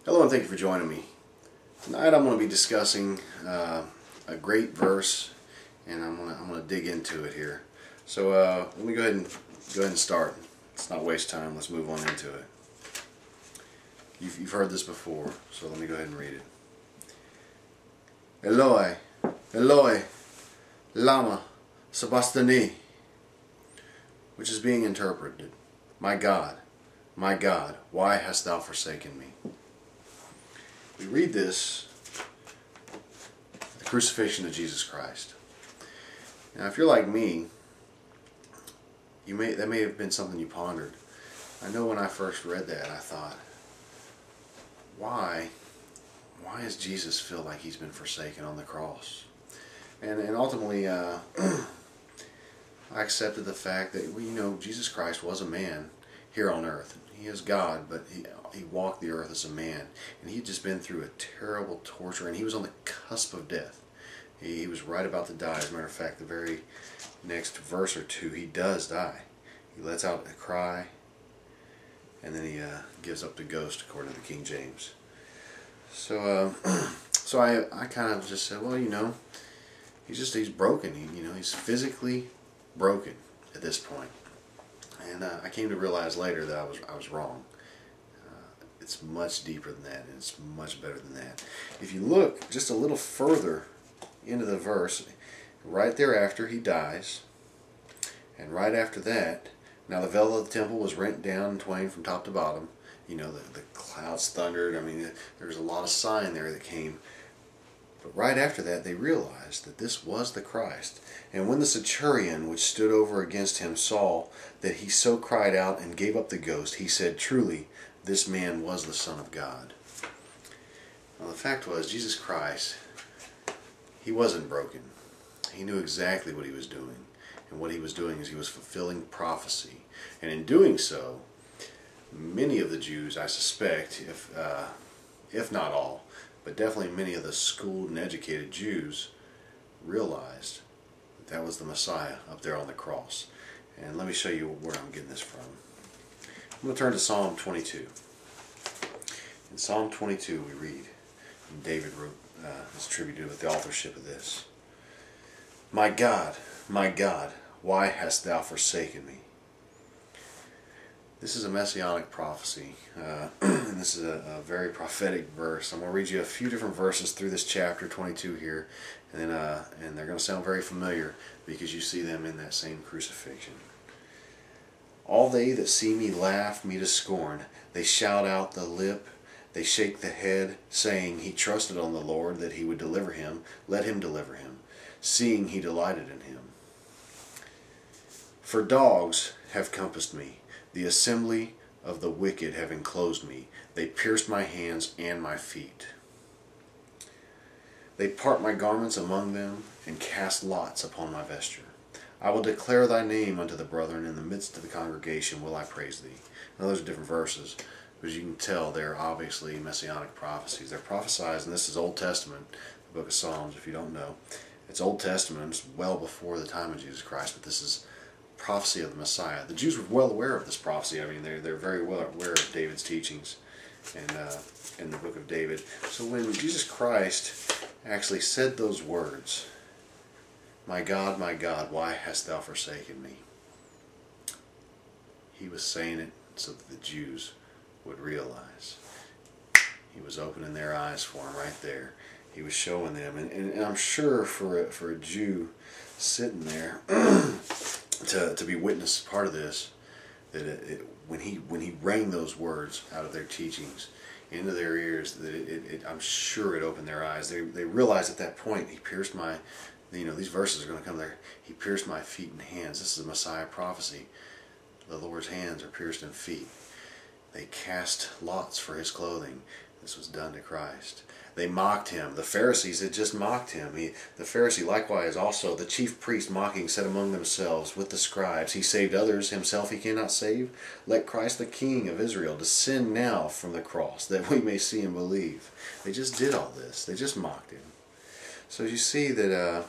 Hello and thank you for joining me. Tonight I'm going to be discussing a great verse, and I'm going to dig into it here. So let me go ahead and start. Let's not waste time. Let's move on into it. You've heard this before, so let me go ahead and read it. Eloi, Eloi, lama sabachthani, which is being interpreted, my God, why hast thou forsaken me? We read this at the crucifixion of Jesus Christ. Now, if you're like me, that may have been something you pondered. I know when I first read that, I thought, why does Jesus feel like he's been forsaken on the cross? And ultimately, I accepted the fact that Jesus Christ was a man here on earth. He is God, but he walked the earth as a man, and he'd just been through a terrible torture, and he was on the cusp of death. He was right about to die. As a matter of fact, the very next verse or two, he does die. He lets out a cry, and then he gives up the ghost, according to the King James. So, I kind of just said, well, he's broken. He's physically broken at this point. And I came to realize later that I was wrong. It's much deeper than that, and it's much better than that. If you look just a little further into the verse, right thereafter he dies, and right after that, now the veil of the temple was rent down in twain from top to bottom. The clouds thundered. I mean, there's a lot of sign there that came. But right after that, they realized that this was the Christ. And when the centurion which stood over against him saw that he so cried out and gave up the ghost, he said, truly, this man was the Son of God. Well, the fact was, Jesus Christ, he wasn't broken. He knew exactly what he was doing. And what he was doing is he was fulfilling prophecy. And in doing so, many of the Jews, I suspect, if not all, but definitely many of the schooled and educated Jews realized that was the Messiah up there on the cross. And let me show you where I'm getting this from. I'm going to turn to Psalm 22. In Psalm 22 we read, and David wrote his tribute with the authorship of this. My God, why hast thou forsaken me? This is a messianic prophecy, and this is a very prophetic verse. I'm going to read you a few different verses through this chapter 22 here, and they're going to sound very familiar because you see them in that same crucifixion. All they that see me laugh me to scorn. They shout out the lip, they shake the head, saying, he trusted on the Lord that he would deliver him. Let him deliver him, seeing he delighted in him. For dogs have compassed me. The assembly of the wicked have enclosed me. They pierced my hands and my feet. They part my garments among them, and cast lots upon my vesture. I will declare thy name unto the brethren. In the midst of the congregation will I praise thee. Now those are different verses, but as you can tell, they're obviously messianic prophecies. They're prophesied, and this is Old Testament, the book of Psalms, if you don't know. It's Old Testament. It's well before the time of Jesus Christ, but this is prophecy of the Messiah. The Jews were well aware of this prophecy. I mean, they're very well aware of David's teachings and in the book of David. So when Jesus Christ actually said those words, my God, why hast thou forsaken me? He was saying it so that the Jews would realize. He was opening their eyes for them right there. He was showing them, and I'm sure for a Jew sitting there to be witness part of this, that when he rang those words out of their teachings into their ears, that I'm sure it opened their eyes. They realized at that point, he pierced my, these verses are going to come there. He pierced my feet and hands. This is a Messiah prophecy. The Lord's hands are pierced in feet. They cast lots for his clothing. This was done to Christ. They mocked him. The Pharisees had just mocked him. The Pharisee likewise also, the chief priest mocking, said among themselves with the scribes, he saved others, himself he cannot save. Let Christ the King of Israel descend now from the cross, that we may see and believe. They just did all this. They just mocked him. So you see that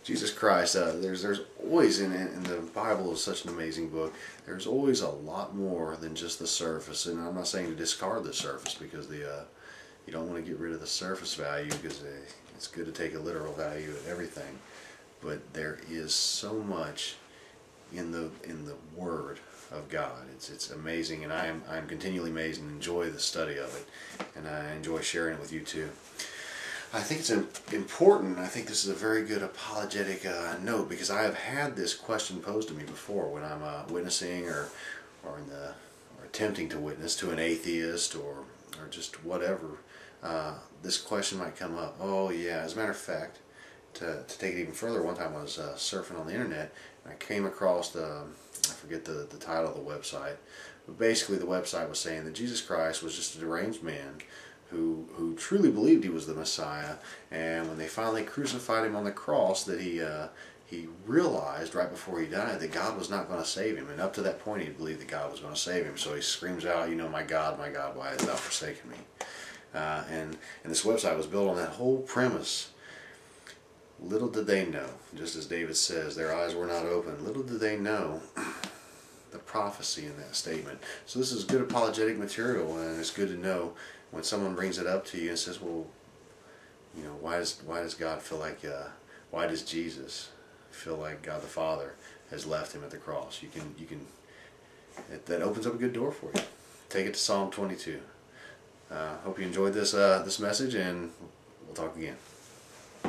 Jesus Christ, there's always, in the Bible is such an amazing book, there's always a lot more than just the surface. And I'm not saying to discard the surface, because the You don't want to get rid of the surface value, because it's good to take a literal value of everything. But there is so much in the Word of God. It's amazing, and I'm continually amazed and enjoy the study of it, and I enjoy sharing it with you too. I think it's important. I think this is a very good apologetic note, because I have had this question posed to me before when I'm witnessing or attempting to witness to an atheist or just whatever. This question might come up. Oh yeah, as a matter of fact, to take it even further, one time I was surfing on the internet and I came across I forget the title of the website, but basically the website was saying that Jesus Christ was just a deranged man who truly believed he was the Messiah, and when they finally crucified him on the cross, that he realized right before he died that God was not going to save him, and up to that point he believed that God was going to save him. So he screams out, my God, why hast thou forsaken me? And this website was built on that whole premise. Little did they know, just as David says, their eyes were not open. Little did they know the prophecy in that statement. So this is good apologetic material, and it's good to know when someone brings it up to you and says, well, why does God feel like, why does Jesus feel like God the Father has left him at the cross? That opens up a good door for you. Take it to Psalm 22. Hope you enjoyed this message, and we'll talk again.